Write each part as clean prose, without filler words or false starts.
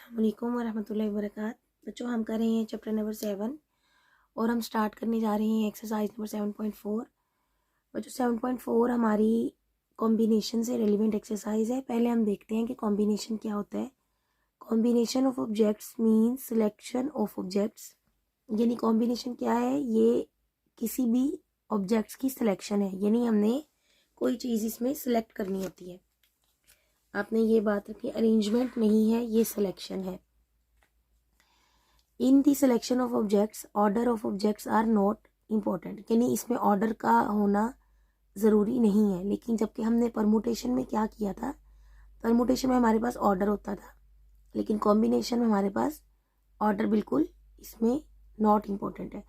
अस्सलामुअलैकुम वरहमतुल्लाहि वबरकातुहू। बच्चों, हम कर रहे हैं चैप्टर नंबर 7 और हम स्टार्ट करने जा रहे हैं एक्सरसाइज नंबर 7.4। बच्चों, 7.4 हमारी कॉम्बिनेशन से रिलेवेंट एक्सरसाइज है। पहले हम देखते हैं कि कॉम्बिनेशन क्या होता है। Combination of objects means selection of objects, यानी कॉम्बिनेशन क्या है, ये किसी भी ऑब्जेक्ट्स की सिलेक्शन है, यानी हमने कोई चीज़ इसमें सिलेक्ट करनी होती है। आपने ये बात रखी, अरेंजमेंट नहीं है, ये सिलेक्शन है। In the selection of objects order of objects are not important, यानी इसमें ऑर्डर का होना ज़रूरी नहीं है। लेकिन जबकि हमने परमुटेशन में क्या किया था, परमुटेशन में हमारे पास ऑर्डर होता था, लेकिन कॉम्बिनेशन में हमारे पास ऑर्डर बिल्कुल इसमें नॉट इम्पॉर्टेंट है।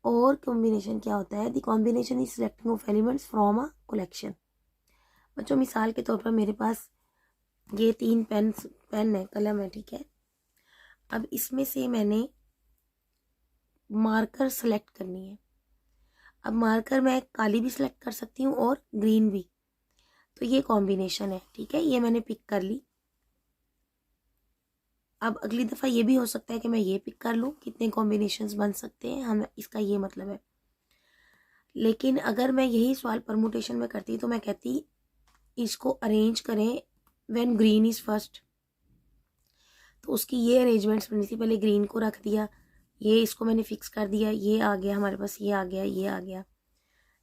और कॉम्बिनेशन क्या होता है, the combination is selecting of elements from a collection. बच्चों, मिसाल के तौर पर मेरे पास ये 3 पेन है, कलम है, ठीक है। अब इसमें से मैंने मार्कर सेलेक्ट करनी है। अब मार्कर मैं काली भी सिलेक्ट कर सकती हूँ और ग्रीन भी, तो ये कॉम्बिनेशन है, ठीक है। ये मैंने पिक कर ली। अब अगली दफ़ा ये भी हो सकता है कि मैं ये पिक कर लूँ। कितने कॉम्बिनेशंस बन सकते हैं, हम इसका ये मतलब है। लेकिन अगर मैं यही सवाल परमुटेशन में करती तो मैं कहती इसको अरेंज करें व्हेन ग्रीन इज़ फर्स्ट, तो उसकी ये अरेंजमेंट्स बनी थी। पहले ग्रीन को रख दिया, ये इसको मैंने फिक्स कर दिया, ये आ गया हमारे पास, ये आ गया, ये आ गया।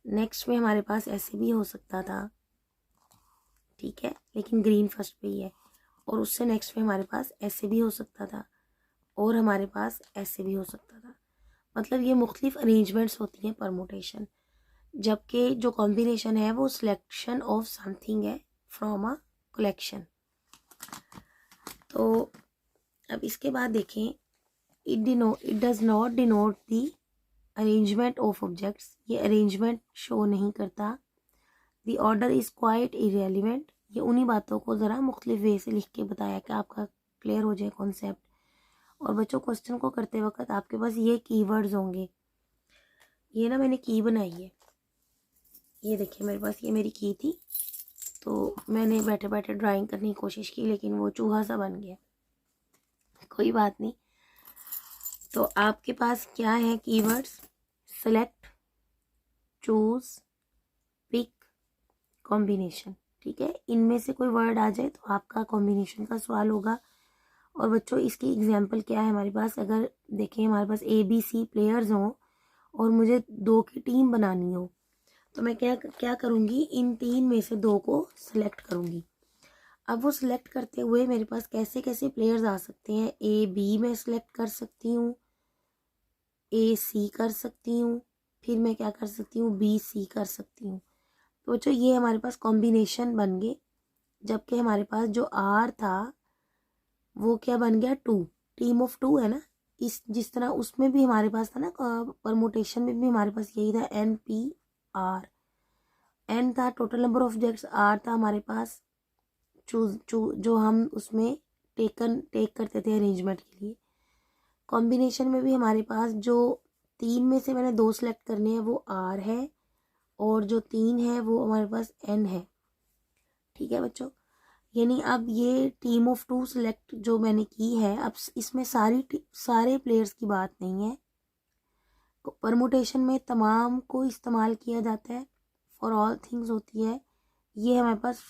नेक्स्ट में हमारे पास ऐसे भी हो सकता था, ठीक है, लेकिन ग्रीन फर्स्ट पे ही है। और उससे नेक्स्ट में हमारे पास ऐसे भी हो सकता था और हमारे पास ऐसे भी हो सकता था। मतलब ये मुख्तलिफ अरेंजमेंट्स होती हैं परमुटेशन, जबकि जो कॉम्बिनेशन है वो सिलेक्शन ऑफ समथिंग है फ्रॉम अ कलेक्शन। तो अब इसके बाद देखें, it does not denote the arrangement of objects, ये अरेंजमेंट शो नहीं करता। The order is quite irrelevant, ये उन्हीं बातों को ज़रा मुख्तलिफ वे से लिख के बताया कि आपका क्लियर हो जाए कॉन्सेप्ट। और बच्चों, क्वेश्चन को करते वक्त आपके पास ये कीवर्ड्स होंगे। ये ना मैंने की बनाई है, ये देखिए मेरे पास, ये मेरी की थी, तो मैंने बैठे बैठे ड्राइंग करने की कोशिश की, लेकिन वो चूहा सा बन गया। कोई बात नहीं। तो आपके पास क्या है keywords, select, choose, pick, combination, ठीक है। इनमें से कोई वर्ड आ जाए तो आपका कॉम्बिनेशन का सवाल होगा। और बच्चों, इसकी एग्जांपल क्या है हमारे पास, अगर देखें हमारे पास ABC प्लेयर्स हों और मुझे 2 की टीम बनानी हो, तो मैं क्या क्या करूँगी, इन 3 में से 2 को सिलेक्ट करूँगी। अब वो सिलेक्ट करते हुए मेरे पास कैसे कैसे प्लेयर्स आ सकते हैं, AB मैं सिलेक्ट कर सकती हूँ, AC कर सकती हूँ, फिर मैं क्या कर सकती हूँ, BC कर सकती हूँ। तो बच्चों, ये हमारे पास कॉम्बिनेशन बन गए। जबकि हमारे पास जो R था वो क्या बन गया, 2, टीम ऑफ 2 है ना। इस जिस तरह उसमें भी हमारे पास था ना, परमुटेशन में भी हमारे पास यही था, NPR। N था total number of objects, R था हमारे पास चूज जो हम उसमें टेक करते थे अरेंजमेंट के लिए। कॉम्बिनेशन में भी हमारे पास जो 3 में से मैंने 2 सेलेक्ट करने हैं वो R है, और जो 3 है वो हमारे पास N है, ठीक है बच्चों। यानी अब ये टीम ऑफ 2 सेलेक्ट जो मैंने की है, अब इसमें सारे प्लेयर्स की बात नहीं है। परमुटेशन में तमाम को इस्तेमाल किया जाता है, फॉर ऑल थिंग्स होती है। ये हमारे पास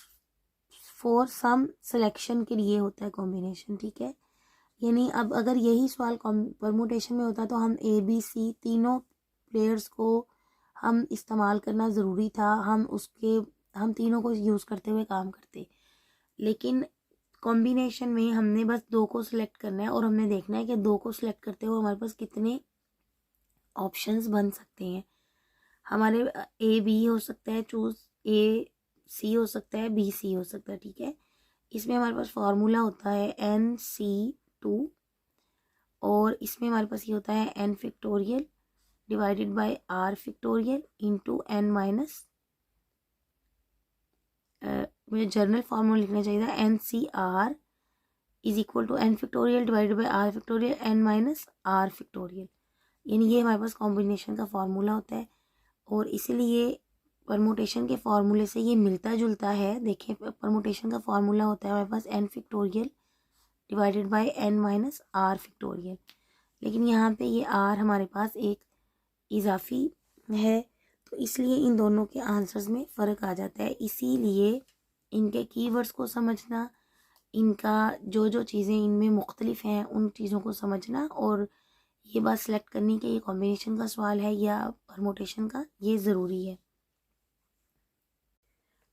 फॉर सम सिलेक्शन के लिए होता है कॉम्बिनेशन, ठीक है। यानी अब अगर यही सवाल परमुटेशन में होता तो हम ABC तीनों प्लेयर्स को हम इस्तेमाल करना ज़रूरी था, हम तीनों को यूज़ करते हुए काम करते। लेकिन कॉम्बिनेशन में हमने बस 2 को सिलेक्ट करना है और हमने देखना है कि 2 को सिलेक्ट करते हुए हमारे पास कितने ऑप्शंस बन सकते हैं। हमारे AB हो सकता है चूज, AC हो सकता है, BC हो सकता है, ठीक है। इसमें हमारे पास फार्मूला होता है NC2, और इसमें हमारे पास ये होता है N factorial divided by R factorial into N minus, मुझे जर्नल फार्मूला लिखना चाहिए था, NCR is equal to N factorial divided by R factorial N minus R factorial. यानी ये हमारे पास कॉम्बिनेशन का फार्मूला होता है, और इसीलिए परमुटेशन के फार्मूले से ये मिलता जुलता है। देखें, परमुटेशन का फार्मूला होता है हमारे पास N factorial divided by n minus are factorial. लेकिन यहाँ पे ये r हमारे पास एक इजाफी है, तो इसलिए इन दोनों के आंसर्स में फ़र्क आ जाता है। इसीलिए इनके कीवर्ड्स को समझना, इनका जो जो चीज़ें इनमें मुख्तलिफ हैं उन चीज़ों को समझना और ये बात सेलेक्ट करनी कि ये कॉम्बिनेशन का सवाल है या परमुटेशन का, ये ज़रूरी है।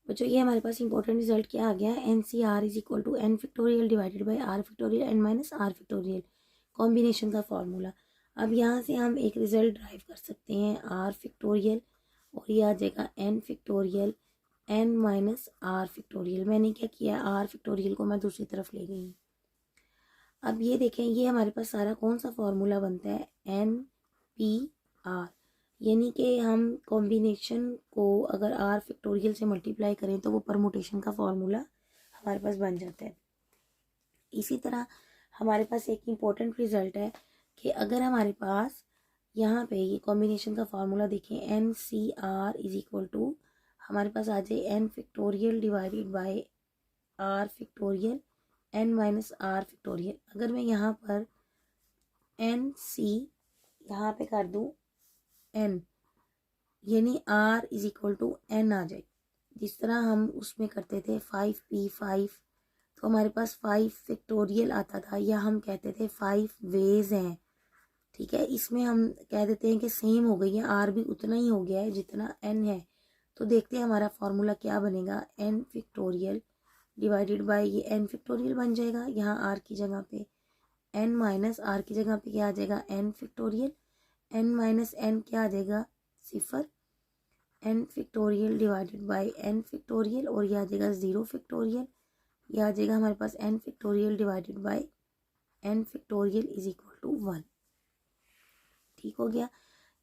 बच्चों ये हमारे पास इंपॉर्टेंट रिजल्ट क्या आ गया, N C are is equal to N factorial divided by R factorial N minus are factorial, combination का फॉर्मूला। अब यहाँ से हम एक रिजल्ट ड्राइव कर सकते हैं आर फैक्टोरियल और ये आ जाएगा N factorial N minus are factorial. मैंने क्या किया, आर फैक्टोरियल को मैं दूसरी तरफ ले गई। अब ये देखें, ये हमारे पास सारा कौन सा फॉर्मूला बनता है, एन पी आर, यानी कि हम कॉम्बिनेशन को अगर आर फैक्टोरियल से मल्टीप्लाई करें तो वो परमुटेशन का फॉर्मूला हमारे पास बन जाता है। इसी तरह हमारे पास एक इम्पॉर्टेंट रिजल्ट है कि अगर हमारे पास यहाँ पे ये कॉम्बिनेशन का फार्मूला देखें, N C are is equal to हमारे पास आ जाए N factorial divided by are factorial N minus are factorial. अगर मैं यहाँ पर एन सी यहाँ पे कर दूँ एन, यानी r is equal to n आ जाए, जिस तरह हम उसमें करते थे 5p5, तो हमारे पास 5 फैक्टोरियल आता था या हम कहते थे 5 वेज हैं। ठीक है, इसमें हम कह देते हैं कि सेम हो गई है, आर भी उतना ही हो गया है जितना एन है। तो देखते हैं हमारा फॉर्मूला क्या बनेगा, एन फैक्टोरियल डिवाइडेड बाय ये एन फैक्टोरियल बन जाएगा, यहाँ आर की जगह पे एन माइनस आर की जगह पे क्या आ जाएगा, N factorial, N minus N क्या आ जाएगा, 0, N factorial divided by N factorial और यह आ जाएगा 0 फैक्टोरियल, यह आ जाएगा हमारे पास n factorial divided by N factorial is equal to 1। ठीक हो गया।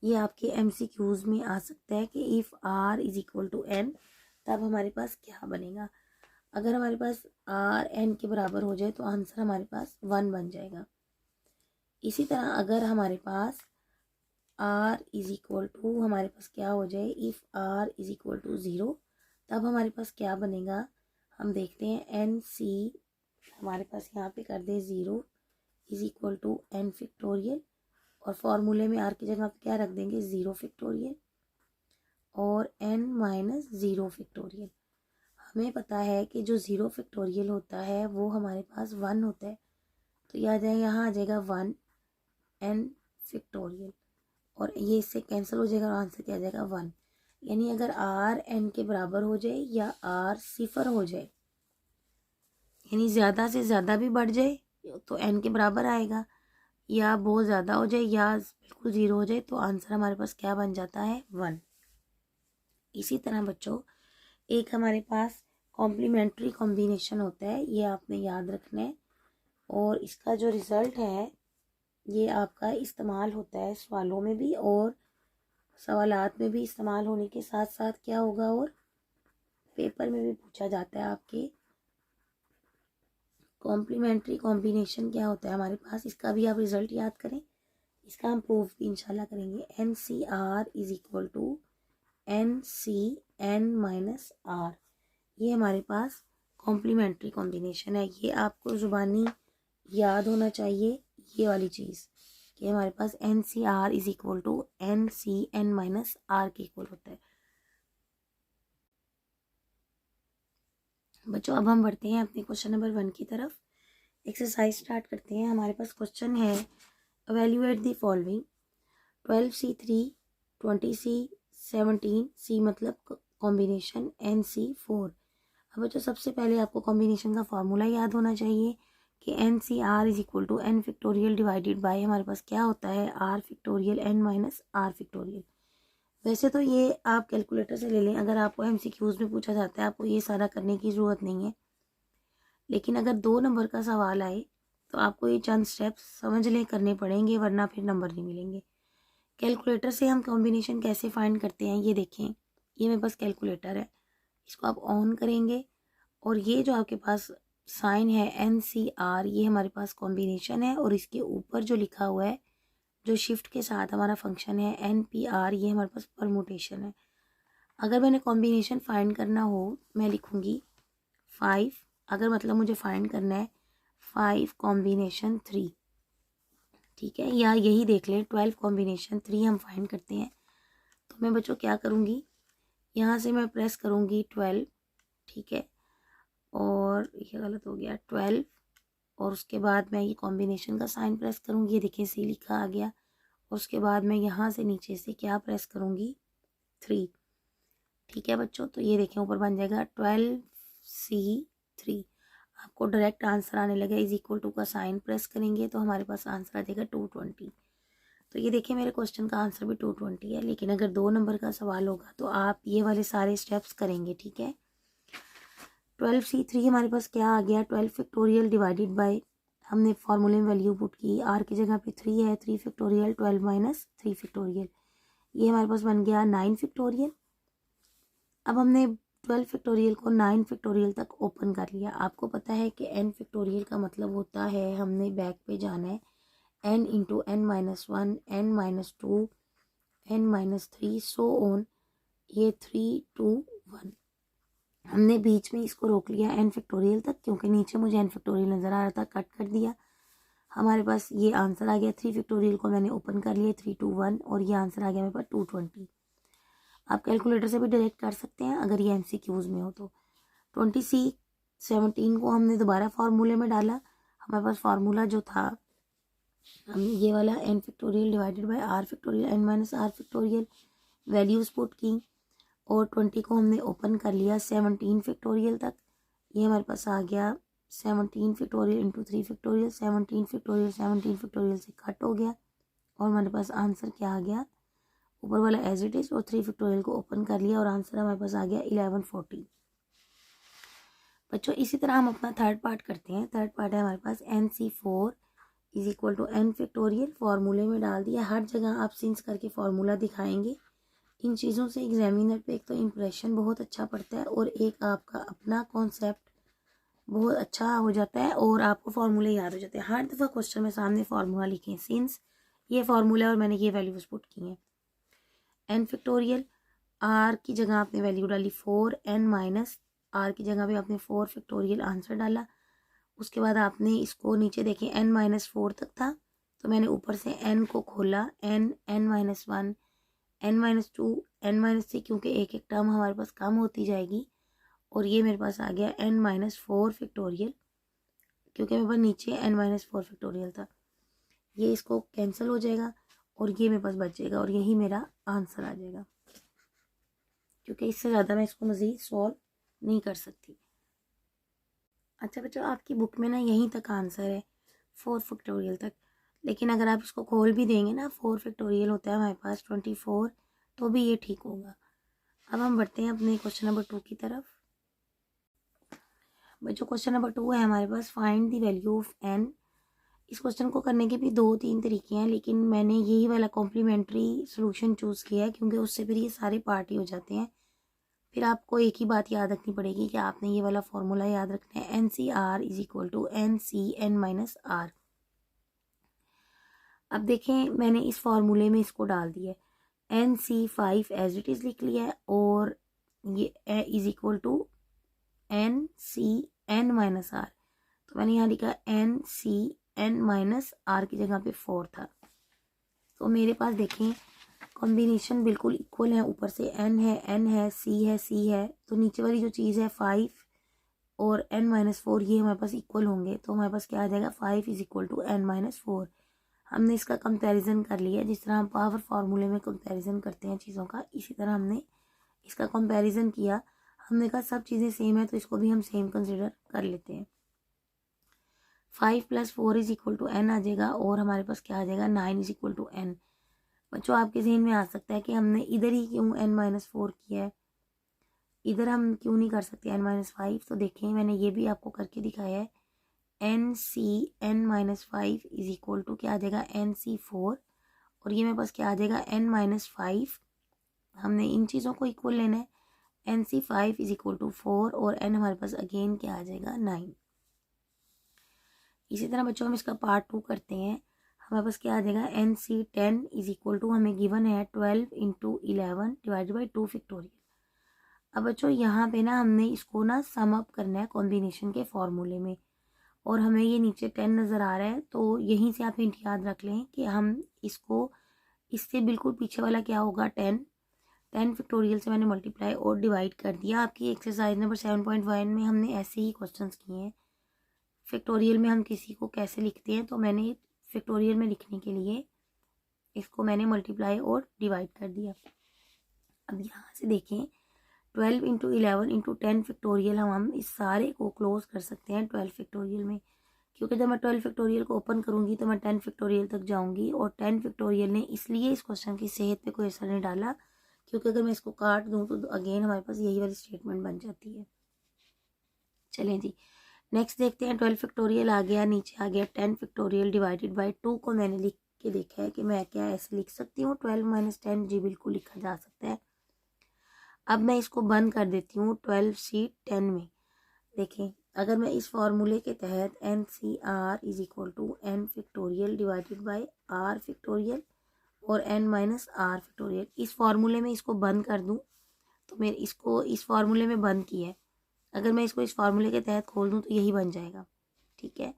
ये आपके एमसीक्यूज में आ सकता है कि if R is equal to N तब हमारे पास क्या बनेगा। अगर हमारे पास आर एन के बराबर हो जाए तो आंसर हमारे पास 1 बन जाएगा। इसी तरह अगर हमारे पास आर इज इक्वल टू हमारे पास क्या हो जाए, if R is equal to 0 तब हमारे पास क्या बनेगा, हम देखते हैं एन सी हमारे पास यहाँ पे कर दे 0 is equal to N factorial और फॉर्मूले में आर की जगह पे क्या रख देंगे, 0 फैक्टोरियल और एन माइनस 0 फैक्टोरियल। हमें पता है कि जो 0 फैक्टोरियल होता है वो हमारे पास 1 होता है, तो यह आ जाए यहाँ आ जाएगा 1 एन फैक्टोरियल और ये इससे कैंसिल हो जाएगा और आंसर क्या आ जाएगा 1। यानी अगर आर एन के बराबर हो जाए या आर 0 हो जाए, यानी ज़्यादा से ज़्यादा भी बढ़ जाए तो एन के बराबर आएगा, या बहुत ज़्यादा हो जाए या बिल्कुल 0 हो जाए तो आंसर हमारे पास क्या बन जाता है, 1। इसी तरह बच्चों एक हमारे पास कॉम्प्लीमेंट्री कॉम्बिनेशन होता है, ये आपने याद रखना है और इसका जो रिज़ल्ट है ये आपका इस्तेमाल होता है सवालों में भी और सवालात में भी इस्तेमाल होने के साथ साथ क्या होगा और पेपर में भी पूछा जाता है आपके। कॉम्प्लीमेंट्री कॉम्बिनेशन क्या होता है हमारे पास, इसका भी आप रिज़ल्ट याद करें, इसका हम प्रूफ भी इंशाल्लाह करेंगे। N C are is equal to N C N minus R, ये हमारे पास कॉम्प्लीमेंट्री कॉम्बिनेशन है। ये आपको ज़ुबानी याद होना चाहिए ये वाली चीज़ कि हमारे पास n C are is equal to N C N minus r के इक्वल होता है। बच्चों अब हम बढ़ते हैं अपने क्वेश्चन नंबर 1 की तरफ। एक्सरसाइज स्टार्ट करते हैं। हमारे पास क्वेश्चन है evaluate the following 12C3 20C 17C मतलब कॉम्बिनेशन NC4। अब बच्चों सबसे पहले आपको कॉम्बिनेशन का फार्मूला याद होना चाहिए कि N C are is equal to N factorial divided by हमारे पास क्या होता है, R factorial N minus are factorial. वैसे तो ये आप कैलकुलेटर से ले लें, अगर आपको एमसीक्यूज में पूछा जाता है आपको ये सारा करने की ज़रूरत नहीं है, लेकिन अगर 2 नंबर का सवाल आए तो आपको ये चंद स्टेप्स समझ लें करने पड़ेंगे, वरना फिर नंबर नहीं मिलेंगे। कैलकुलेटर से हम कॉम्बिनेशन कैसे फाइंड करते हैं ये देखें, ये मेरे पास कैलकुलेटर है, इसको आप ऑन करेंगे और ये जो आपके पास साइन है NCR ये हमारे पास कॉम्बिनेशन है और इसके ऊपर जो लिखा हुआ है जो शिफ्ट के साथ हमारा फंक्शन है NPR ये हमारे पास परमुटेशन है। अगर मैंने कॉम्बिनेशन फाइंड करना हो मैं लिखूँगी 5, अगर मतलब मुझे फाइंड करना है 5 कॉम्बिनेशन 3, ठीक है, या यही देख लें 12 कॉम्बिनेशन 3 हम फाइंड करते हैं। तो मैं बच्चों क्या करूँगी, यहाँ से मैं प्रेस करूँगी 12, ठीक है, और ये गलत हो गया 12, और उसके बाद मैं ये कॉम्बिनेशन का साइन प्रेस करूँगी, ये देखिए सी लिखा आ गया, और उसके बाद मैं यहाँ से नीचे से क्या प्रेस करूँगी 3, ठीक है बच्चों। तो ये देखें ऊपर बन जाएगा 12C3, आपको डायरेक्ट आंसर आने लगा, इज इक्वल टू का साइन प्रेस करेंगे तो हमारे पास आंसर आ जाएगा 220। तो ये देखिए मेरे क्वेश्चन का आंसर भी 220 है, लेकिन अगर 2 नंबर का सवाल होगा तो आप ये वाले सारे स्टेप्स करेंगे, ठीक है। 12C3 हमारे पास क्या आ गया, 12 फैक्टोरियल डिवाइडेड बाय, हमने फार्मूले में वैल्यू पुट की, आर की जगह पे 3 है, 3 फैक्टोरियल 12 माइनस 3 फैक्टोरियल, ये हमारे पास बन गया 9 फैक्टोरियल। अब हमने 12 फैक्टोरियल को 9 फैक्टोरियल तक ओपन कर लिया। आपको पता है कि n फैक्टोरियल का मतलब होता है, हमने बैक पे जाना है, n into n minus 1, n minus 2, n minus 3, so on, ये 3 2 1। हमने बीच में इसको रोक लिया n फैक्टोरियल तक, क्योंकि नीचे मुझे n फैक्टोरियल नज़र आ रहा था, कट कर दिया। हमारे पास ये आंसर आ गया, 3 फैक्टोरियल को मैंने ओपन कर लिया 3 2 1, और ये आंसर आ गया मेरे पास 220। आप कैलकुलेटर से भी डायरेक्ट कर सकते हैं अगर ये MCQs में हो तो। 20C17 को हमने दोबारा फार्मूले में डाला, हमारे पास फार्मूला जो था हमने ये वाला n factorial divided by r factorial n minus r factorial, values put की, और 20 को हमने ओपन कर लिया 17 फैक्टोरियल तक, ये हमारे पास आ गया 17 factorial into 3 factorial, 17 factorial 17 factorial से कट हो गया, और हमारे पास आंसर क्या आ गया, ऊपर वाला एज इट इज़, और 3 फैक्टोरियल को ओपन कर लिया, और आंसर हमारे पास आ गया 1140। बच्चों इसी तरह हम अपना थर्ड पार्ट करते हैं। थर्ड पार्ट है हमारे पास NC4 is equal to n factorial, फार्मूले में डाल दिया, हर जगह आप सिंस करके फार्मूला दिखाएंगे। इन चीज़ों से एग्जामिनर पे एक तो इम्प्रेशन बहुत अच्छा पड़ता है, और एक आपका अपना कॉन्सेप्ट बहुत अच्छा हो जाता है, और आपको फार्मूले याद हो जाते हैं। हर दफ़ा क्वेश्चन में सामने फार्मूला लिखें, सिंस ये फार्मूला और मैंने ये वैल्यूज पुट की हैं। n फैक्टोरियल, r की जगह आपने वैल्यू डाली 4, n माइनस r की जगह भी आपने 4 फैक्टोरियल आंसर डाला। उसके बाद आपने इसको नीचे देखें n माइनस 4 तक था, तो मैंने ऊपर से n को खोला, n minus 1, n minus 2, n minus 3, क्योंकि एक एक टर्म हमारे पास कम होती जाएगी, और ये मेरे पास आ गया n माइनस 4 फैक्टोरियल, क्योंकि मेरे पास नीचे n माइनस 4 फैक्टोरियल था। ये इसको कैंसिल हो जाएगा, और ये मेरे पास बच जाएगा, और यही मेरा आंसर आ जाएगा, क्योंकि इससे ज़्यादा मैं इसको मज़ीद सॉल्व नहीं कर सकती। अच्छा बच्चों, आपकी बुक में ना यहीं तक आंसर है 4 फैक्टोरियल तक, लेकिन अगर आप इसको खोल भी देंगे ना, 4 फैक्टोरियल होता है हमारे पास 24, तो भी ये ठीक होगा। अब हम बढ़ते हैं अपने क्वेश्चन नंबर 2 की तरफ। बच्चों क्वेश्चन नंबर 2 है हमारे पास, find the value of n। इस क्वेश्चन को करने के भी 2-3 तरीके हैं, लेकिन मैंने यही वाला कॉम्प्लीमेंट्री सोल्यूशन चूज़ किया है, क्योंकि उससे फिर ये सारे पार्ट ही हो जाते हैं। फिर आपको एक ही बात याद रखनी पड़ेगी कि आपने ये वाला फॉर्मूला याद रखना है, NCR is equal to NCN minus R। अब देखें मैंने इस फार्मूले में इसको डाल दिया है, NC5 एज इट इज़ लिख लिया है, और ये is equal to NCN minus R। तो मैंने यहाँ लिखा NCN माइनस R की जगह पे 4 था। तो मेरे पास देखें कॉम्बिनेशन बिल्कुल इक्वल है, ऊपर से n है, c है, तो नीचे वाली जो चीज़ है 5 और n माइनस 4, ये हमारे पास इक्वल होंगे, तो हमारे पास क्या आ जाएगा 5 is equal to n minus 4। हमने इसका कंपैरिजन कर लिया, जिस तरह हम पावर फार्मूले में कंपैरिजन करते हैं चीज़ों का, इसी तरह हमने इसका कंपैरिजन किया। हमने कहा सब चीज़ें सेम है, तो इसको भी हम सेम कंसिडर कर लेते हैं। 5 plus 4 is equal to n आ जाएगा, और हमारे पास क्या आ जाएगा 9 इज इक्वल टू n। बच्चों आपके जहन में आ सकता है कि हमने इधर ही क्यों n माइनस 4 किया है, इधर हम क्यों नहीं कर सकते n माइनस 5। तो देखें मैंने ये भी आपको करके दिखाया है, NCN minus 5 is equal to क्या आ जाएगा NC4, और ये मेरे पास क्या आ जाएगा n माइनस 5। हमने इन चीज़ों को इक्वल लेना है, NC5 इज इक्वल टू 4, और n हमारे पास अगेन क्या आ जाएगा 9। इसी तरह बच्चों हम इसका पार्ट 2 करते हैं। हमारे पास क्या आ जाएगा NC10 इज इक्वल टू, हमें गिवन है 12 इंटू 11 डिवाइडेड बाई 2 फैक्टोरियल। अब बच्चों यहाँ पे ना हमने इसको ना सम अप करना है कॉम्बिनेशन के फॉर्मूले में, और हमें ये नीचे 10 नज़र आ रहा है, तो यहीं से आप हिंट याद रख लें कि हम इसको, इससे बिल्कुल पीछे वाला क्या होगा, 10 फैक्टोरियल से मैंने मल्टीप्लाई और डिवाइड कर दिया। आपकी एक्सरसाइज नंबर 7.1 में हमने ऐसे ही क्वेश्चंस किए हैं। फैक्टोरियल में हम किसी को कैसे लिखते हैं, तो मैंने फैक्टोरियल में लिखने के लिए इसको मैंने मल्टीप्लाई और डिवाइड कर दिया। अब यहाँ से देखें 12 इंटू 11 इंटू 10 फैक्टोरियल, हम इस सारे को क्लोज कर सकते हैं 12 फैक्टोरियल में, क्योंकि जब मैं 12 फैक्टोरियल को ओपन करूँगी तो मैं 10 फैक्टोरियल तक जाऊँगी। और 10 फैक्टोरियल ने इसलिए इस क्वेश्चन की सेहत पे कोई असर नहीं डाला, क्योंकि अगर मैं इसको काट दूँ तो अगेन हमारे पास यही वाली स्टेटमेंट बन जाती है। चलें जी, नेक्स्ट देखते हैं। 12 फैक्टोरियल आ गया, नीचे आ गया 10 फैक्टोरियल डिवाइडेड बाई 2 को मैंने लिख के देखा है कि मैं क्या ऐसे लिख सकती हूँ, 12 माइनस 10, जी बिल्कुल लिखा जा सकता है। अब मैं इसको बंद कर देती हूँ 12 शीट 10 में। देखें, अगर मैं इस फॉर्मूले के तहत N C are is equal to N factorial divided by R factorial और एन माइनस आर फैक्टोरियल, इस फॉर्मूले में इसको बंद कर दूँ, तो मेरे इसको इस फॉर्मूले में बंद किया है, अगर मैं इसको इस फॉर्मूले के तहत खोल दूँ तो यही बन जाएगा। ठीक है,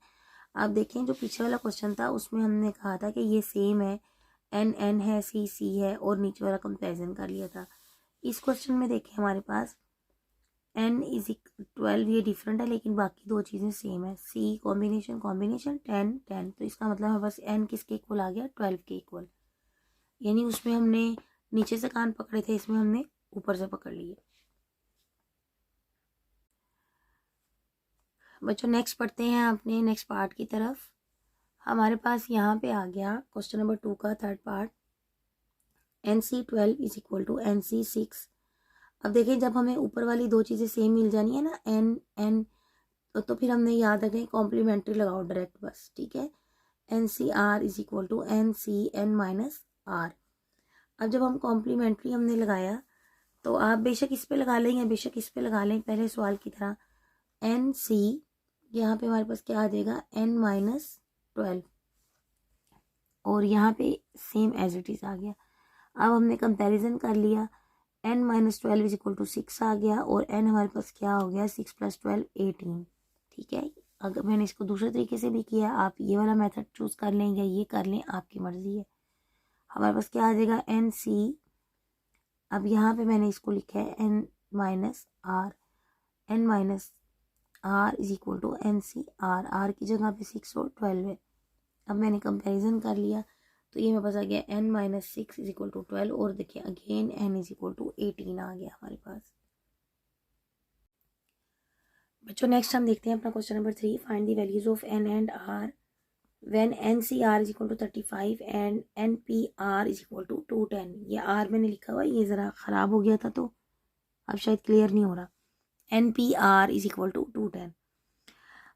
आप देखें जो पीछे वाला क्वेश्चन था उसमें हमने कहा था कि ये सेम है, एन एन है, सी सी है, और नीचे वाला कंपेरिजन कर लिया था। इस क्वेश्चन में देखें हमारे पास एन इज 12, ये डिफरेंट है लेकिन बाकी दो चीज़ें सेम है, सी कॉम्बिनेशन 10 10, तो इसका मतलब हमारे पास एन किसके इक्वल आ गया, 12 के इक्वल। यानी उसमें हमने नीचे से कान पकड़े थे, इसमें हमने ऊपर से पकड़ लिए। बच्चों नेक्स्ट पढ़ते हैं अपने नेक्स्ट पार्ट की तरफ। हमारे पास यहाँ पे आ गया क्वेश्चन नंबर 2 का third part, NC12 is equal to NC6। अब देखें जब हमें ऊपर वाली दो चीज़ें सेम मिल जानी है ना, एन एन, तो फिर हमने याद रखें कॉम्प्लीमेंट्री लगाओ डायरेक्ट बस। ठीक है, NCR is equal to NCN minus R. अब जब हम कॉम्प्लीमेंट्री हमने लगाया तो आप बेशक इस पे लगा लें या बेशक इस पे लगा लें, पहले सवाल की तरह NC, यहाँ पे हमारे पास क्या आ जाएगा, N माइनस 12, और यहाँ पे सेम एज इट इज़ आ गया। अब हमने कंपैरिजन कर लिया, n minus 12 is equal to 6 आ गया, और n हमारे पास क्या हो गया, 6 प्लस 12 18। ठीक है, अगर मैंने इसको दूसरे तरीके से भी किया, आप ये वाला मेथड चूज कर लें या ये कर लें, आपकी मर्जी है। हमारे पास क्या आ जाएगा, NC, अब यहाँ पे मैंने इसको लिखा है n minus R is equal to NCR, R की जगह पे 6 और 12 है। अब मैंने कंपैरिजन कर लिया तो ये मेरे पास आ गया n minus 6 is equal to 12, और देखिए again n is equal to 18 आ गया हमारे पास। बच्चों नेक्स्ट हम देखते हैं अपना question number 3, find the values of n and r when NCR is equal to 35 and NPR is equal to 210। ये r मैंने लिखा हुआ है, ये ज़रा ख़राब हो गया था तो अब शायद क्लियर नहीं हो रहा। NPR is equal to 210।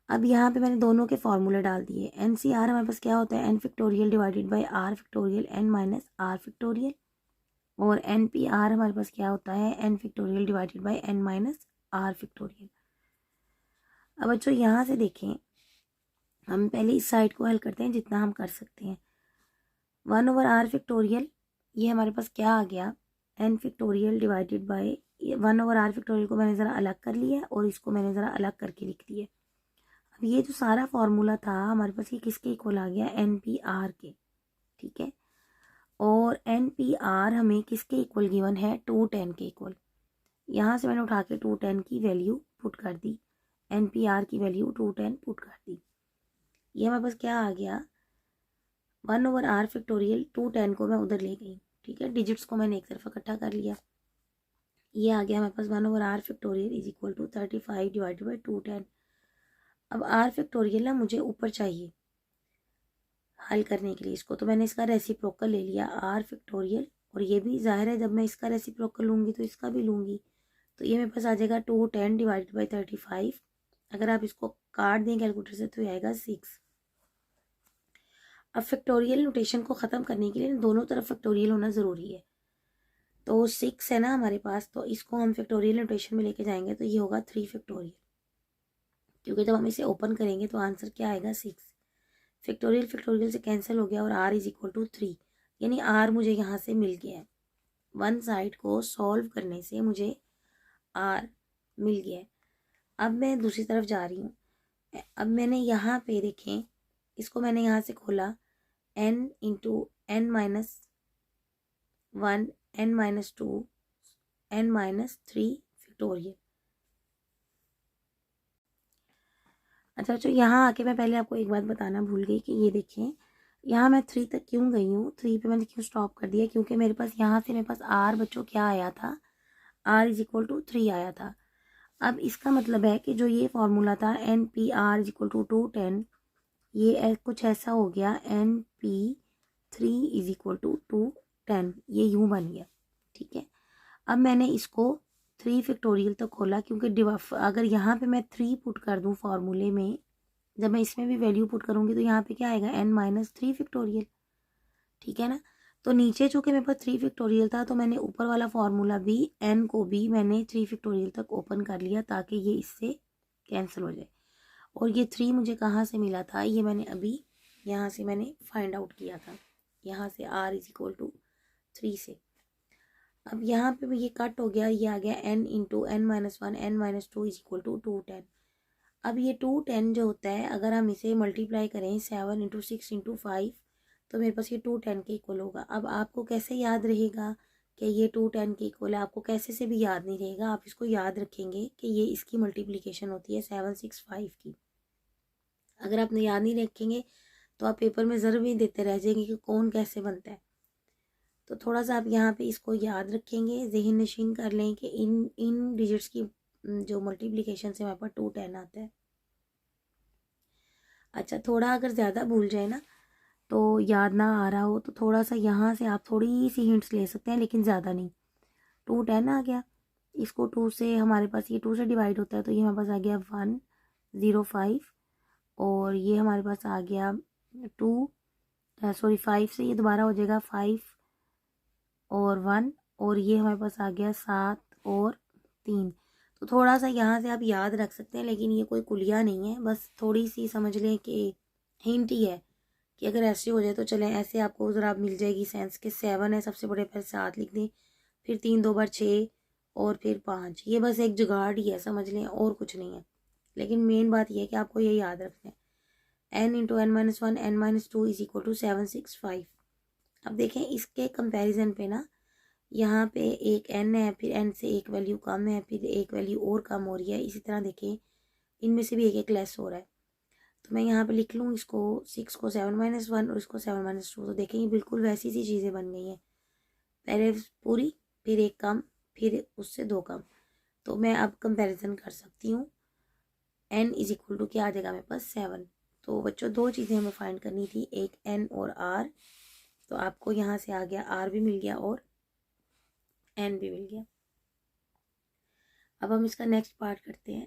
अब यहाँ पे मैंने दोनों के फॉर्मूले डाल दिए। NCR हमारे पास क्या होता है, n factorial divided by r factorial n minus r factorial, और NPR हमारे पास क्या होता है, n factorial divided by n minus r factorial. अब बच्चों यहाँ से देखें, हम पहले इस साइड को हल करते हैं जितना हम कर सकते हैं। 1/r फैक्टोरियल, ये हमारे पास क्या आ गया, n factorial divided by 1/r factorial को मैंने ज़रा अलग कर लिया और इसको मैंने ज़रा अलग करके लिख दिया। अब ये जो सारा फॉर्मूला था हमारे पास, ये किसके इक्वल आ गया, NPR के। ठीक है, और NPR हमें किसके इक्वल गिवन है, 210 के इक्वल। यहाँ से मैंने उठा के 210 की वैल्यू पुट कर दी, NPR की वैल्यू 210 पुट कर दी। ये हमारे पास क्या आ गया, 1/r फैक्टोरियल, 210 को मैं उधर ले गई। ठीक है, डिजिट्स को मैंने एक तरफ इकट्ठा कर लिया, ये आ गया हमारे पास 1/r factorial is equal to 35 divided by 210। अब r फैक्टोरियल ना मुझे ऊपर चाहिए हल करने के लिए इसको, तो मैंने इसका रेसिप्रोकल ले लिया r फैक्टोरियल, और ये भी जाहिर है जब मैं इसका रेसिप्रोकल लूँगी तो इसका भी लूँगी, तो ये मेरे पास आ जाएगा 210 डिवाइडेड बाई 35। अगर आप इसको काट दें कैलकुलेटर से तो ये आएगा 6। अब फैक्टोरियल नोटेशन को ख़त्म करने के लिए दोनों तरफ फैक्टोरियल होना ज़रूरी है, तो 6 है ना हमारे पास, तो इसको हम फैक्टोरियल नोटेशन में लेके जाएंगे तो ये होगा 3 फैक्टोरियल, क्योंकि जब हम इसे ओपन करेंगे तो आंसर क्या आएगा, 6। फैक्टोरियल फैक्टोरियल से कैंसिल हो गया और r इज इक्वल टू 3, यानी r मुझे यहाँ से मिल गया है। वन साइड को सॉल्व करने से मुझे r मिल गया है। अब मैं दूसरी तरफ जा रही हूँ, अब मैंने यहाँ पे देखें, इसको मैंने यहाँ से खोला, n into n minus 1, n minus 2, n minus 3 factorial. अच्छा बच्चों, यहाँ आके मैं पहले आपको एक बात बताना भूल गई कि ये देखें, यहाँ मैं 3 तक क्यों गई हूँ, 3 पे मैंने क्यों स्टॉप कर दिया, क्योंकि मेरे पास यहाँ से मेरे पास r बच्चों क्या आया था, r इज इक्वल टू 3 आया था। अब इसका मतलब है कि जो ये फॉर्मूला था N P R is equal to 210, ये कुछ ऐसा हो गया, N P 3 is equal to 210, ये यूँ बन गया। ठीक है, अब मैंने इसको 3 फैक्टोरियल तक खोला, क्योंकि अगर यहाँ पे मैं 3 पुट कर दूँ फॉर्मूले में, जब मैं इसमें भी वैल्यू पुट करूँगी तो यहाँ पे क्या आएगा, n माइनस 3 फैक्टोरियल। ठीक है ना, तो नीचे चूँकि मेरे पास 3 फैक्टोरियल था, तो मैंने ऊपर वाला फॉर्मूला भी n को भी मैंने 3 फैक्टोरियल तक ओपन कर लिया ताकि ये इससे कैंसिल हो जाए। और ये 3 मुझे कहाँ से मिला था, ये मैंने अभी यहाँ से मैंने फाइंड आउट किया था, यहाँ से r इज इक्वल टू 3 से। अब यहाँ पे भी ये कट हो गया, ये आ गया n into n minus 1, n minus 2 is equal to 210। अब ये 210 जो होता है, अगर हम इसे मल्टीप्लाई करें 7 इंटू 6 इंटू 5, तो मेरे पास ये 210 के इक्वल होगा। अब आपको कैसे याद रहेगा कि ये 210 के इक्वल है, आपको कैसे से भी याद नहीं रहेगा, आप इसको याद रखेंगे कि ये इसकी मल्टीप्लिकेशन होती है 765 की। अगर आपने याद नहीं रखेंगे तो आप पेपर में ज़रूर भी देते रह जाएंगे कि कौन कैसे बनता है। तो थोड़ा सा आप यहाँ पे इसको याद रखेंगे, ज़हन नशीन कर लें कि इन डिजिट्स की जो मल्टीप्लिकेशन से हमारे पास 210 आता है। अच्छा, थोड़ा अगर ज़्यादा भूल जाए ना, तो याद ना आ रहा हो, तो थोड़ा सा यहाँ से आप थोड़ी सी हिंट्स ले सकते हैं, लेकिन ज़्यादा नहीं। 210 आ गया, इसको 2 से, हमारे पास ये 2 से डिवाइड होता है, तो ये हमारे पास आ गया 105, और ये हमारे पास आ गया 5 से ये दोबारा हो जाएगा 5 और 1, और ये हमारे पास आ गया 7 और 3। तो थोड़ा सा यहाँ से आप याद रख सकते हैं, लेकिन ये कोई कुलिया नहीं है, बस थोड़ी सी समझ लें कि हिंट ही है कि अगर ऐसे हो जाए तो चलें, ऐसे आपको ज़रा मिल जाएगी सेंस के 7 है सबसे बड़े, पहले 7 लिख दें, फिर 3 2 बार 6 और फिर 5, ये बस एक जुगाड़ ही है, समझ लें, और कुछ नहीं है। लेकिन मेन बात यह है कि आपको ये याद रखना है, n into n minus 1, n minus 2 is equal to 765। अब देखें इसके कंपैरिजन पे ना, यहाँ पे एक n है, फिर n से एक वैल्यू कम है, फिर एक वैल्यू और कम हो रही है, इसी तरह देखें इनमें से भी एक एक लेस हो रहा है। तो मैं यहाँ पे लिख लूँ इसको 6 को 7 माइनस 1 और इसको 7 माइनस 2, तो देखेंगे बिल्कुल वैसी सी चीज़ें बन गई हैं, पहले पूरी, फिर एक कम, फिर उससे 2 कम। तो मैं अब कंपैरिजन कर सकती हूँ, n इज इक्वल टू क्या आ जाएगा मेरे पास 7। तो बच्चों दो चीज़ें हमें फाइंड करनी थी, एक n और r, तो आपको यहाँ से आ गया r भी मिल गया और n भी मिल गया। अब हम इसका नेक्स्ट पार्ट करते हैं।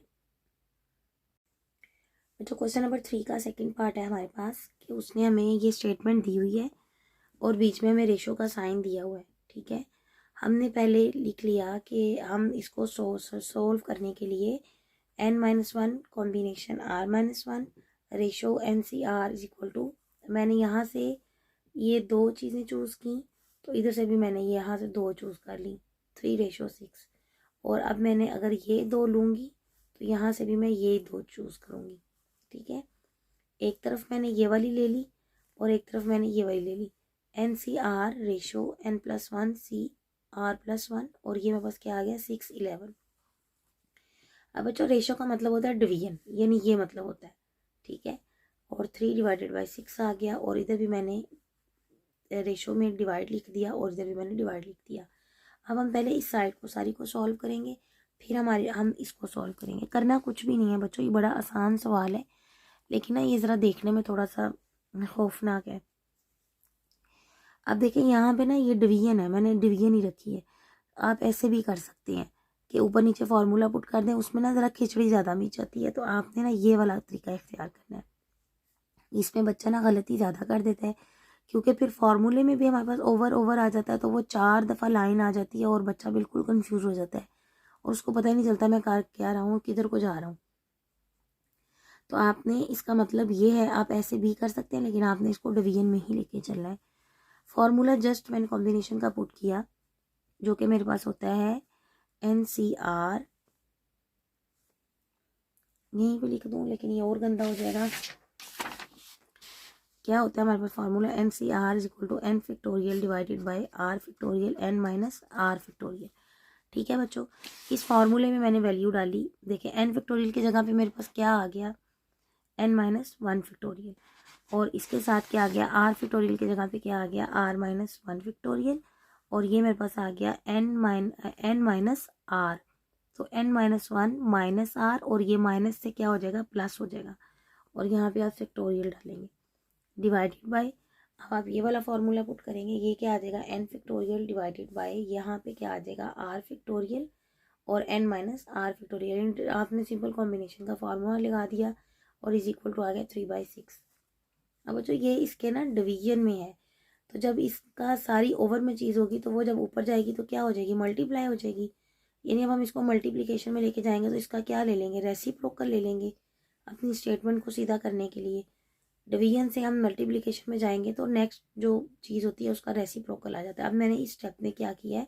जो क्वेश्चन नंबर 3 का सेकंड पार्ट है हमारे पास, कि उसने हमें ये स्टेटमेंट दी हुई है और बीच में हमें रेशो का साइन दिया हुआ है। ठीक है, हमने पहले लिख लिया कि हम इसको सोल्व करने के लिए n-1 combination r-1 ratio NCR is equal to, मैंने यहाँ से ये 2 चीज़ें चूज़ की, तो इधर से भी मैंने यहाँ से 2 चूज़ कर ली, 3:6। और अब मैंने अगर ये 2 लूँगी तो यहाँ से भी मैं ये 2 चूज़ करूँगी। ठीक है, एक तरफ मैंने ये वाली ले ली और एक तरफ मैंने ये वाली ले ली, NCR रेशो n+1 CR+1, और ये मेरे पास क्या आ गया 611। अब बच्चों रेशो का मतलब होता है डिवीजन, यानी ये मतलब होता है। ठीक है, और 3/6 आ गया, और इधर भी मैंने रेशो में डिवाइड लिख दिया और इधर भी मैंने डिवाइड लिख दिया। अब हम पहले इस साइड को सारी को सॉल्व करेंगे, फिर हम इसको सॉल्व करेंगे। करना कुछ भी नहीं है बच्चों, ये बड़ा आसान सवाल है, लेकिन ना ये ज़रा देखने में थोड़ा सा खौफनाक है। अब देखें यहाँ पे ना ये डिवीजन है, मैंने डिवीजन ही रखी है। आप ऐसे भी कर सकते हैं कि ऊपर नीचे फार्मूला पुट कर दें, उसमें ना ज़रा खिचड़ी ज़्यादा मिल जाती है, तो आपने ना ये वाला तरीका इख्तियार करना है। इसमें बच्चा ना गलती ज़्यादा कर देता है, क्योंकि फिर फार्मूले में भी हमारे पास ओवर आ जाता है, तो वो 4 दफ़ा लाइन आ जाती है और बच्चा बिल्कुल कंफ्यूज हो जाता है और उसको पता ही नहीं चलता मैं कर क्या रहा हूँ, किधर को जा रहा हूँ। तो आपने, इसका मतलब ये है, आप ऐसे भी कर सकते हैं, लेकिन आपने इसको डिवीजन में ही लेके चलना है। फॉर्मूला जस्ट मैंने कॉम्बिनेशन का पुट किया, जो कि मेरे पास होता है NCR यहीं पे लिख दूँ, लेकिन ये और गंदा हो जाएगा। क्या होता है हमारे पास formula, n C are is equal to N factorial divided by are factorial N minus are factorial. ठीक है बच्चों, इस फार्मूले में मैंने वैल्यू डाली। देखिए एन फैक्टोरियल की जगह पे मेरे पास क्या आ गया, एन माइनस वन फैक्टोरियल, और इसके साथ क्या आ गया, आर फैक्टोरियल की जगह पे क्या आ गया, आर माइनस वन फैक्टोरियल, और ये मेरे पास आ गया एन माइनस आर। तो N minus one minus R, और ये माइनस से क्या हो जाएगा, प्लस हो जाएगा, और यहाँ पे आप फैक्टोरियल डालेंगे डिवाइडेड बाय। अब आप ये वाला फॉर्मूला पुट करेंगे, ये क्या आ जाएगा, एन फैक्टोरियल डिवाइडेड बाय, यहाँ पे क्या आ जाएगा, आर फैक्टोरियल और एन माइनस आर फैक्टोरियल। आपने सिंपल कॉम्बिनेशन का फॉर्मूला लगा दिया और इज इक्वल टू आ गया 3/6। अब बच्चों ये इसके ना डिवीजन में है, तो जब इसका सारी ओवर में चीज़ होगी तो वो जब ऊपर जाएगी तो क्या हो जाएगी, मल्टीप्लाई हो जाएगी। यानी अब हम इसको मल्टीप्लिकेशन में लेके जाएंगे तो इसका क्या ले लेंगे, रेसिप्रोकल ले लेंगे अपनी स्टेटमेंट को सीधा करने के लिए। डिवीजन से हम मल्टीप्लिकेशन में जाएंगे तो नेक्स्ट जो चीज़ होती है उसका रेसिप्रोकल आ जाता है। अब मैंने इस स्टेप में क्या किया है,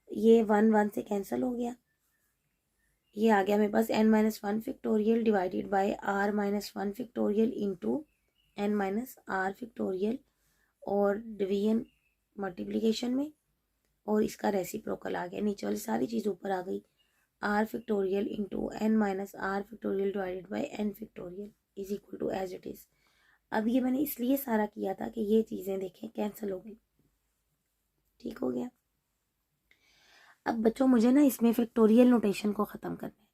ये 1 से कैंसिल हो गया, ये आ गया मेरे पास n minus one factorial divided by r minus one factorial into N minus are factorial, और डिवीजन मल्टीप्लिकेशन में, और इसका रेसिप्रोकल आ गया। नीचे वाली सारी चीज़ ऊपर आ गई, R factorial into N minus are factorial divided by N factorial is equal to as it is. अब ये मैंने इसलिए सारा किया था कि ये चीज़ें देखें कैंसिल हो गई। ठीक हो गया। अब बच्चों मुझे ना इसमें फैक्टोरियल नोटेशन को ख़त्म करना है।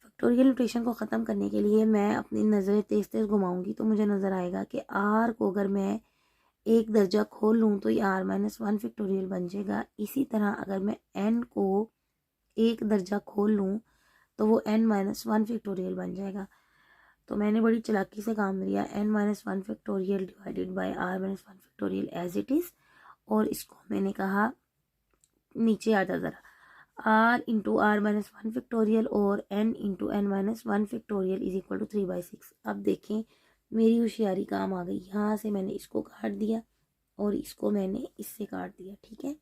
फैक्टोरियल नोटेशन को ख़त्म करने के लिए मैं अपनी नज़रें तेज़ तेज़ घुमाऊंगी तो मुझे नज़र आएगा कि आर को अगर मैं एक दर्जा खोल लूँ तो ये आर माइनस वन फैक्टोरियल बन जाएगा। इसी तरह अगर मैं एन को एक दर्जा खोल लूँ तो वो एन माइनस वन फैक्टोरियल बन जाएगा। तो मैंने बड़ी चालाकी से काम लिया, n minus one factorial divided by r minus one factorial as it is, और इसको मैंने कहा नीचे आ जा ज़रा, r into r minus one factorial और n into N minus one factorial is equal to 3/6। अब देखें मेरी होशियारी काम आ गई, यहाँ से मैंने इसको काट दिया और इसको मैंने इससे काट दिया। ठीक है,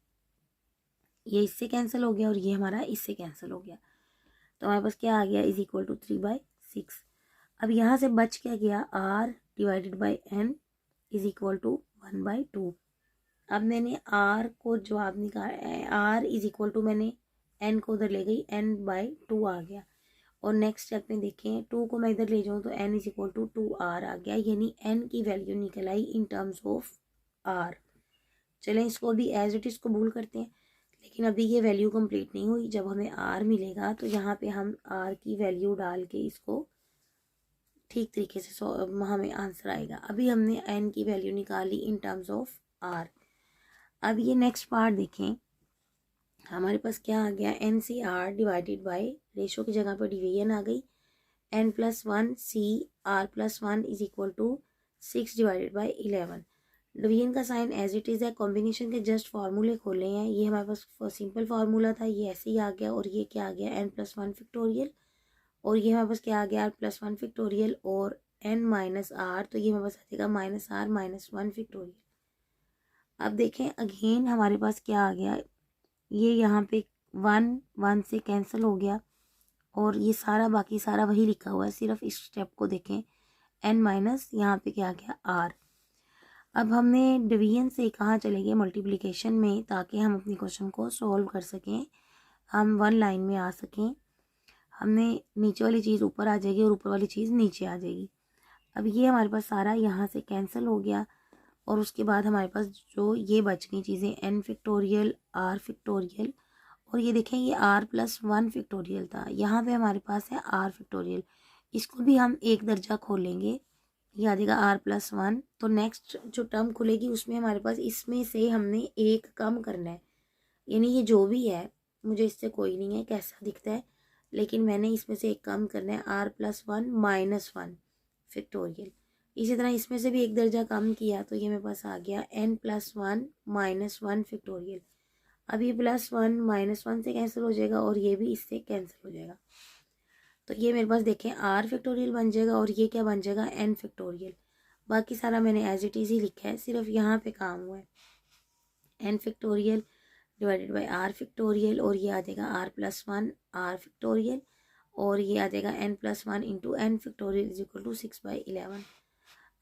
ये इससे कैंसिल हो गया और ये हमारा इससे कैंसिल हो गया, तो हमारे पास क्या आ गया, इज इक्वल टू 3/6। अब यहाँ से बच क्या गया, R divided by N is equal to 1/2। अब मैंने आर को जवाब निकाला, आर इज इक्वल टू मैंने एन को उधर ले गई, n/2 आ गया, और नेक्स्ट स्टेप में देखें 2 को मैं इधर ले जाऊँ तो n is equal to 2r आ गया, यानी n की वैल्यू निकल आई इन टर्म्स ऑफ r। चलें इसको भी एज इट इज़ कबूल करते हैं, लेकिन अभी ये वैल्यू कंप्लीट नहीं हुई। जब हमें r मिलेगा तो यहाँ पे हम r की वैल्यू डाल के इसको ठीक तरीके से हमें आंसर आएगा। अभी हमने n की वैल्यू निकाली इन टर्म्स ऑफ r। अब ये नेक्स्ट पार्ट देखें, हमारे पास क्या आ गया, N C R divided by, ratio की जगह पर डिवीजन आ गई, n plus one C R plus one is equal to 6 divided by 11। Division का साइन एज इट इज़ है, कॉम्बिनेशन के जस्ट फार्मूले खोले हैं। ये हमारे पास सिंपल फार्मूला था, ये ऐसे ही आ गया, और ये क्या आ गया, n प्लस वन फैक्टोरियल, और ये हमारे पास क्या आ गया, आर प्लस वन फैक्टोरियल और n माइनस आर, तो ये हमारे पास आ जाएगा minus R minus one factorial. अब देखें अगेन हमारे पास क्या आ गया, ये यहाँ पे 1 से कैंसिल हो गया, और ये सारा बाकी सारा वही लिखा हुआ है, सिर्फ इस स्टेप को देखें, n माइनस यहाँ पे क्या आ गया, r। अब हमने डिवीजन से कहाँ चले गए, मल्टीप्लिकेशन में, ताकि हम अपनी क्वेश्चन को सॉल्व कर सकें, हम वन लाइन में आ सकें। हमने नीचे वाली चीज़ ऊपर आ जाएगी और ऊपर वाली चीज़ नीचे आ जाएगी। अब ये हमारे पास सारा यहाँ से कैंसिल हो गया, और उसके बाद हमारे पास जो ये बच गई चीज़ें, n फैक्टोरियल, r फैक्टोरियल, और ये देखें ये r प्लस वन फैक्टोरियल था, यहाँ पे हमारे पास है r फैक्टोरियल। इसको भी हम एक दर्जा खोलेंगे, ये आ जाएगा r प्लस वन। तो नेक्स्ट जो टर्म खुलेगी उसमें हमारे पास इसमें से हमने एक कम करना है, यानी ये जो भी है मुझे इससे कोई नहीं है कैसा दिखता है, लेकिन मैंने इसमें से एक कम करना है, r plus one minus one factorial. इसी तरह इसमें से भी एक दर्जा कम किया तो ये मेरे पास आ गया n plus one minus one factorial. अब ये प्लस वन माइनस वन से कैंसिल हो जाएगा और ये भी इससे कैंसिल हो जाएगा, तो ये मेरे पास देखें r फैक्टोरियल बन जाएगा, और ये क्या बन जाएगा, n फैक्टोरियल। बाकी सारा मैंने एज इट इज़ ही लिखा है, सिर्फ यहाँ पे काम हुआ है, n factorial divided by r factorial, और ये आ जाएगा r plus one r factorial, और ये आ जाएगा n+1 into n factorial is equal to 6/11।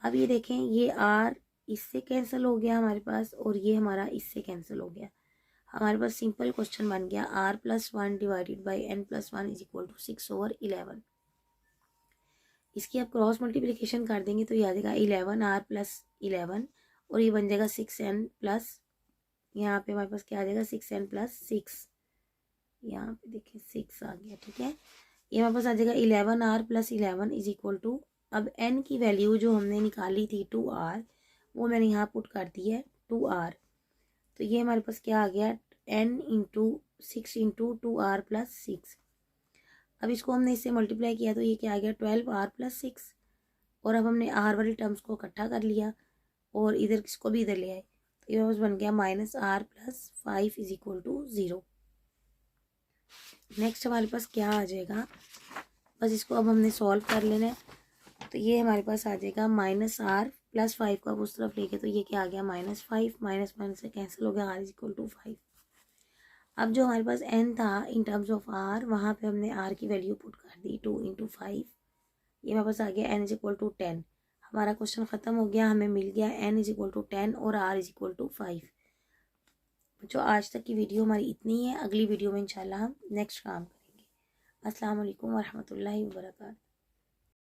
अब ये देखें, ये r इससे कैंसिल हो गया हमारे पास और ये हमारा इससे कैंसिल हो गया। हमारे पास सिंपल क्वेश्चन बन गया r+1 divided by n+1 is equal to 6/11। इसकी आप क्रॉस मल्टीप्लिकेशन कर देंगे तो ये आ जाएगा 11r+11 और ये बन जाएगा 6n प्लस, यहाँ पे हमारे पास क्या आ जाएगा 6n प्लस 6, यहाँ पे देखिए 6 आ गया। ठीक है, ये हमारे पास आ जाएगा 11r+11 इज इक्वल टू, अब n की वैल्यू जो हमने निकाली थी 2r वो मैंने यहाँ पुट कर दी है 2r, तो ये हमारे पास क्या आ गया n इंटू 6 इंटू 2r+6। अब इसको हमने इससे मल्टीप्लाई किया तो ये क्या आ गया 12r+6, और अब हमने r वाली टर्म्स को इकट्ठा कर लिया और इधर किसको भी इधर ले आए तो ये बस बन गया -r+5 is equal to 0। Next हमारे पास क्या आ जाएगा, बस इसको अब हमने सॉल्व कर लेना है। तो ये हमारे पास आ जाएगा -r+5 को अब उस तरफ लेके तो ये क्या आ गया -5, माइनस माइनस से कैंसिल हो गया, r इज इक्वल टू 5। अब जो हमारे पास n था इन टर्म्स ऑफ r, वहाँ पे हमने r की वैल्यू पुट कर दी 2 इंटू 5, ये हमारे पास आ गया n इज इक्वल टू 10। हमारा क्वेश्चन ख़त्म हो गया, हमें मिल गया n इज इक्वल टू 10 और r इज इक्वल टू 5। जो आज तक की वीडियो हमारी इतनी है, अगली वीडियो में इंशाल्लाह हम नेक्स्ट काम करेंगे। अस्सलाम वालेकुम वरहमतुल्लाहि वबरकातुहू।